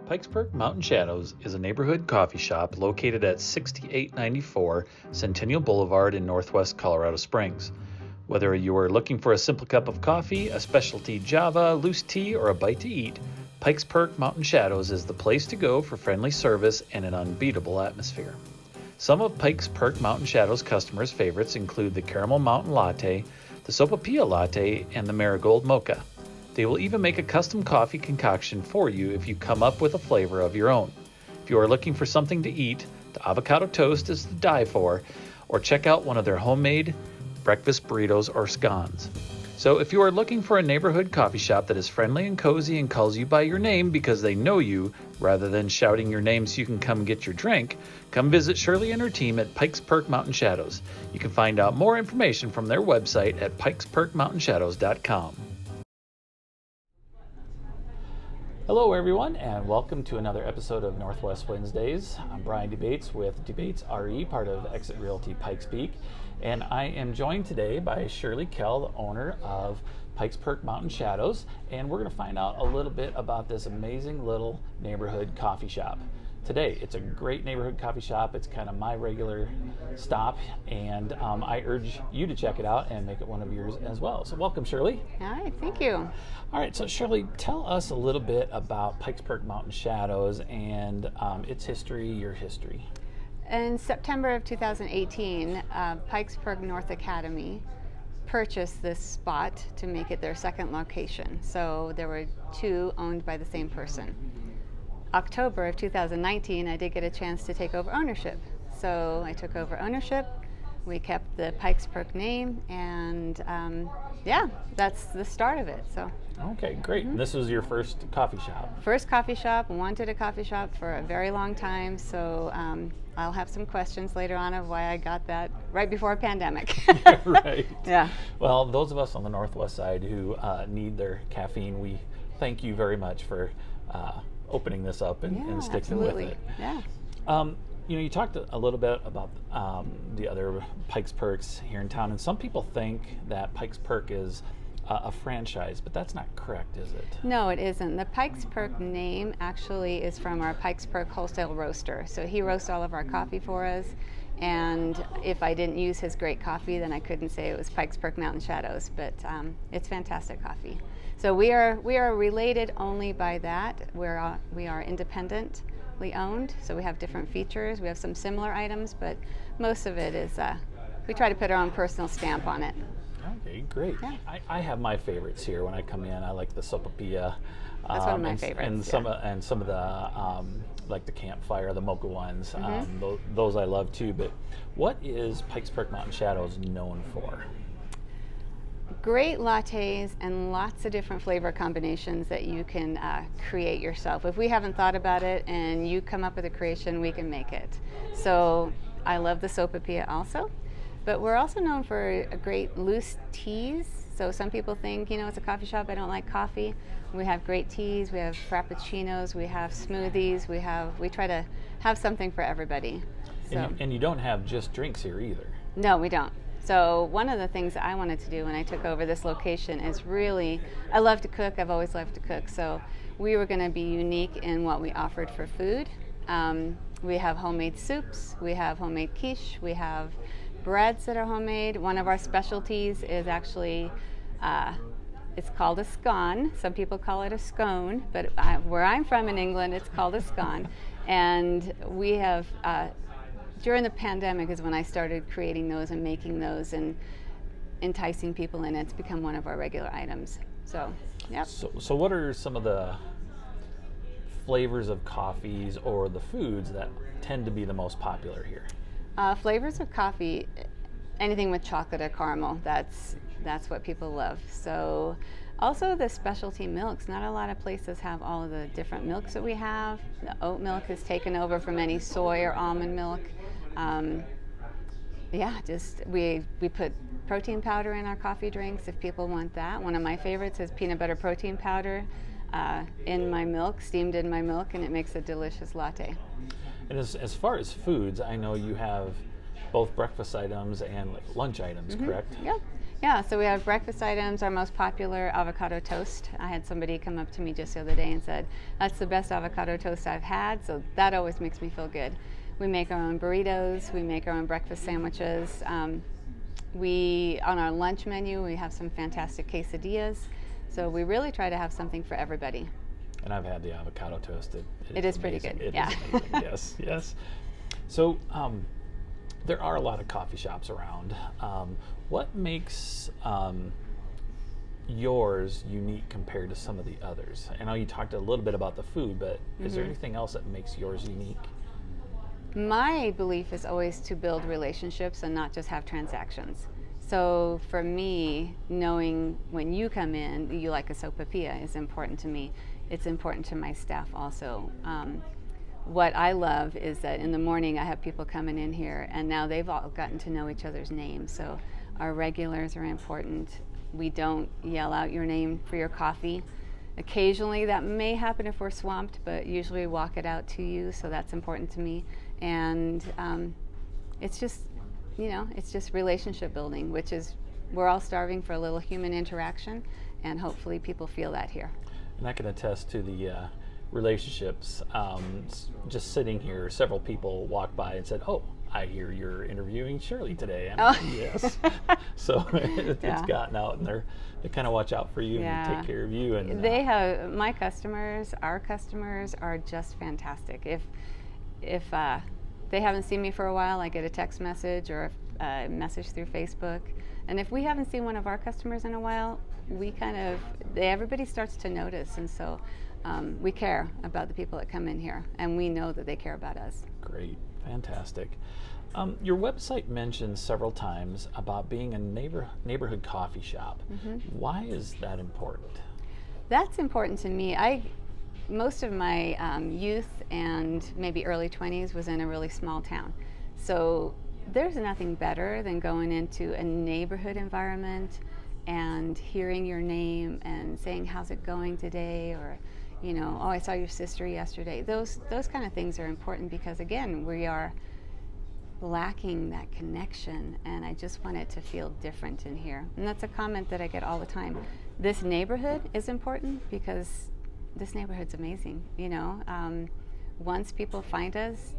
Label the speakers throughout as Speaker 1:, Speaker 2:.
Speaker 1: Pikes Perk Mountain Shadows is a neighborhood coffee shop located at 6894 Centennial Boulevard in northwest Colorado Springs. Whether you are looking for a simple cup of coffee, a specialty Java, loose tea, or a bite to eat, Pikes Perk Mountain Shadows is the place to go for friendly service and an unbeatable atmosphere. Some of Pikes Perk Mountain Shadows customers' favorites include the Caramel Mountain Latte, the Sopapilla Latte, and the Marigold Mocha. They will even make a custom coffee concoction for you if you come up with a flavor of your own. If you are looking for something to eat, the avocado toast is to die for, or check out one of their homemade breakfast burritos or scones. So if you are looking for a neighborhood coffee shop that is friendly and cozy and calls you by your name because they know you, rather than shouting your name so you can come get your drink, come visit Shirley and her team at Pikes Perk Mountain Shadows. You can find out more information from their website at pikesperkmountainshadows.com. Hello everyone, and welcome to another episode of Northwest Wednesdays. I'm Brian Debates with Debates RE, part of Exit Realty Pikes Peak, and I am joined today by Shirley Kell, the owner of Pikes Perk Mountain Shadows, and we're going to find out a little bit about this amazing little neighborhood coffee shop. Today, it's a great neighborhood coffee shop. It's kind of my regular stop, and I urge you to check it out and make it one of yours as well. So welcome, Shirley.
Speaker 2: Hi, thank you.
Speaker 1: All right, so Shirley, tell us a little bit about Pikes Perk Mountain Shadows and its history, your history.
Speaker 2: In September of 2018, Pikes Perk North Academy purchased this spot to make it their second location. So there were two owned by the same person. October of 2019, I did get a chance to take over ownership. So I took over ownership. We kept the Pikes Perk name, and yeah, that's the start of it. So.
Speaker 1: Okay, great. Mm-hmm. This was your first coffee shop.
Speaker 2: First coffee shop. Wanted a coffee shop for a very long time. So I'll have some questions later on of why I got that right before a pandemic.
Speaker 1: Right.
Speaker 2: Yeah.
Speaker 1: Well, those of us on the northwest side who need their caffeine, we thank you very much for opening this up and sticking
Speaker 2: absolutely.
Speaker 1: with it.
Speaker 2: Yeah.
Speaker 1: You talked a little bit about the other Pikes Perks here in town, and some people think that Pikes Perk is a franchise, but that's not correct, is it?
Speaker 2: No, it isn't. The Pikes Perk name actually is from our Pikes Perk wholesale roaster. So he roasts all of our coffee for us, and if I didn't use his great coffee, then I couldn't say it was Pikes Perk Mountain Shadows, but it's fantastic coffee. So we are related only by that. We are independently owned, so we have different features. We have some similar items, but most of it is we try to put our own personal stamp on it.
Speaker 1: Okay, great. Yeah. I have my favorites here when I come in. I like the Sopapilla.
Speaker 2: That's one of my favorites.
Speaker 1: And some of the like the campfire, the mocha ones.
Speaker 2: Mm-hmm.
Speaker 1: Those I love too. But what is Pikes Perk Mountain Shadows known for?
Speaker 2: Great lattes and lots of different flavor combinations that you can create yourself. If we haven't thought about it and you come up with a creation, we can make it. So I love the Sopapilla also, but we're also known for a great loose teas. So some people think, it's a coffee shop, I don't like coffee. We have great teas, we have frappuccinos, we have smoothies, we try to have something for everybody. So.
Speaker 1: And you don't have just drinks here either.
Speaker 2: No, we don't. So one of the things that I wanted to do when I took over this location is I love to cook. I've always loved to cook. So we were going to be unique in what we offered for food. We have homemade soups. We have homemade quiche. We have breads that are homemade. One of our specialties is actually, it's called a scone. Some people call it a scone, but where I'm from in England, it's called a scone. And we have... during the pandemic is when I started creating those and making those and enticing people in. It's become one of our regular items. So, yep.
Speaker 1: So what are some of the flavors of coffees or the foods that tend to be the most popular here?
Speaker 2: Flavors of coffee, anything with chocolate or caramel, that's what people love. So also the specialty milks. Not a lot of places have all of the different milks that we have. The oat milk is taken over from any soy or almond milk. We put protein powder in our coffee drinks if people want that. One of my favorites is peanut butter protein powder in my milk, steamed in my milk, and it makes a delicious latte.
Speaker 1: And as far as foods, I know you have both breakfast items and lunch items, correct?
Speaker 2: Yep. Yeah, so we have breakfast items. Our most popular avocado toast. I had somebody come up to me just the other day and said, "That's the best avocado toast I've had." So that always makes me feel good. We make our own burritos. We make our own breakfast sandwiches. On our lunch menu, we have some fantastic quesadillas. So we really try to have something for everybody.
Speaker 1: And I've had the avocado toast.
Speaker 2: It is pretty good.
Speaker 1: It
Speaker 2: yeah.
Speaker 1: is amazing. Yes, yes. So there are a lot of coffee shops around. What makes yours unique compared to some of the others? I know you talked a little bit about the food, but is there anything else that makes yours unique?
Speaker 2: My belief is always to build relationships and not just have transactions. So for me, knowing when you come in, you like a sopapilla is important to me. It's important to my staff also. What I love is that in the morning I have people coming in here and now they've all gotten to know each other's names. So our regulars are important. We don't yell out your name for your coffee. Occasionally that may happen if we're swamped, but usually we walk it out to you, so that's important to me. And it's just, it's just relationship building, which is, we're all starving for a little human interaction, and hopefully people feel that here.
Speaker 1: And I can attest to the relationships. Just sitting here, several people walked by and said, "Oh, I hear you're interviewing Shirley today." And yes. So it's gotten out, and they kind of watch out for you and take care of you. And
Speaker 2: they have, my customers, our customers are just fantastic. If they haven't seen me for a while, I get a text message or a message through Facebook. And if we haven't seen one of our customers in a while, everybody starts to notice. And so we care about the people that come in here, and we know that they care about us.
Speaker 1: Great, fantastic. Your website mentions several times about being a neighborhood coffee shop. Why is that important?
Speaker 2: That's important to me. Most of my youth and maybe early 20s was in a really small town. So there's nothing better than going into a neighborhood environment and hearing your name and saying, "How's it going today?" Or, "Oh, I saw your sister yesterday." Those kind of things are important because, again, we are lacking that connection, and I just want it to feel different in here. And that's a comment that I get all the time. This neighborhood is important because this neighborhood's amazing. Once people find us,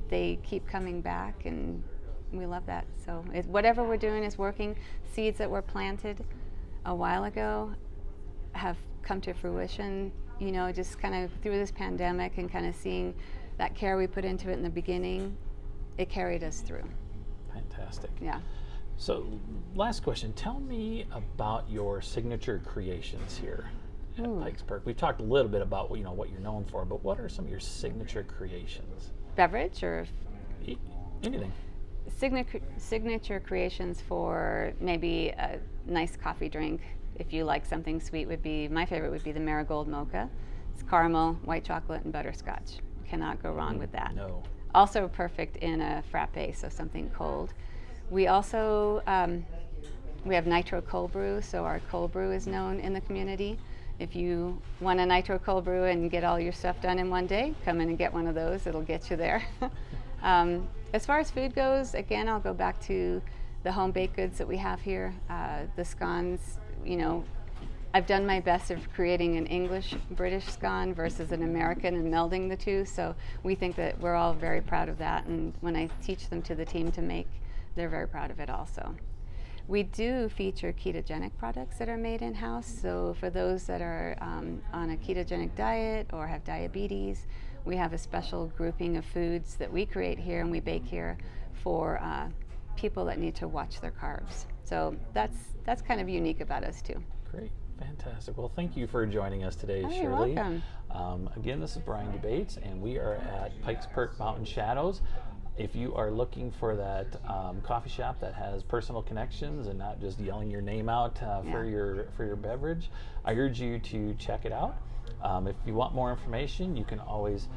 Speaker 2: they keep coming back, and we love that. So whatever we're doing is working. Seeds that were planted a while ago have come to fruition, just kind of through this pandemic, and kind of seeing that care we put into it in the beginning, it carried us through.
Speaker 1: Fantastic.
Speaker 2: Yeah.
Speaker 1: So last question, tell me about your signature creations here at Pikes Perk. We talked a little bit about what you're known for, but what are some of your signature creations?
Speaker 2: Beverage or
Speaker 1: anything?
Speaker 2: Signature creations for maybe a nice coffee drink. If you like something sweet, my favorite would be the marigold mocha. It's caramel, white chocolate, and butterscotch. Cannot go wrong with that.
Speaker 1: No.
Speaker 2: Also perfect in a frappe, so something cold. We also we have nitro cold brew, so our cold brew is known in the community. If you want a nitro cold brew and get all your stuff done in one day, come in and get one of those. It'll get you there. As far as food goes, again, I'll go back to the home baked goods that we have here. The scones, I've done my best of creating an English-British scone versus an American and melding the two, so we think that we're all very proud of that, and when I teach them to the team to make, they're very proud of it also. We do feature ketogenic products that are made in-house, so for those that are on a ketogenic diet or have diabetes, we have a special grouping of foods that we create here and we bake here for people that need to watch their carbs. So that's kind of unique about us too.
Speaker 1: Great. Fantastic. Well, thank you for joining us today, Shirley.
Speaker 2: You're welcome.
Speaker 1: Again, this is Brian Debates, and we are at Pikes Perk Mountain Shadows. If you are looking for that coffee shop that has personal connections and not just yelling your name out for your beverage, I urge you to check it out. If you want more information, you can always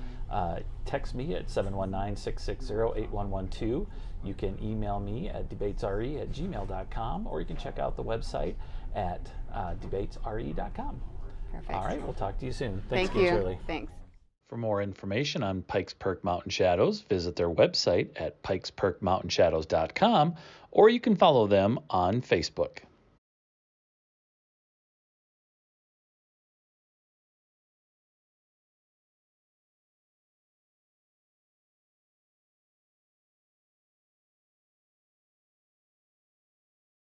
Speaker 1: text me at 719-660-8112. You can email me at debatesre@gmail.com, or you can check out the website at debatesre.com.
Speaker 2: Perfect.
Speaker 1: All right, we'll talk to you soon. Thanks
Speaker 2: Thank you,
Speaker 1: Shirley.
Speaker 2: Thanks.
Speaker 1: For more information on Pikes Perk Mountain Shadows, visit their website at pikesperkmountainshadows.com, or you can follow them on Facebook.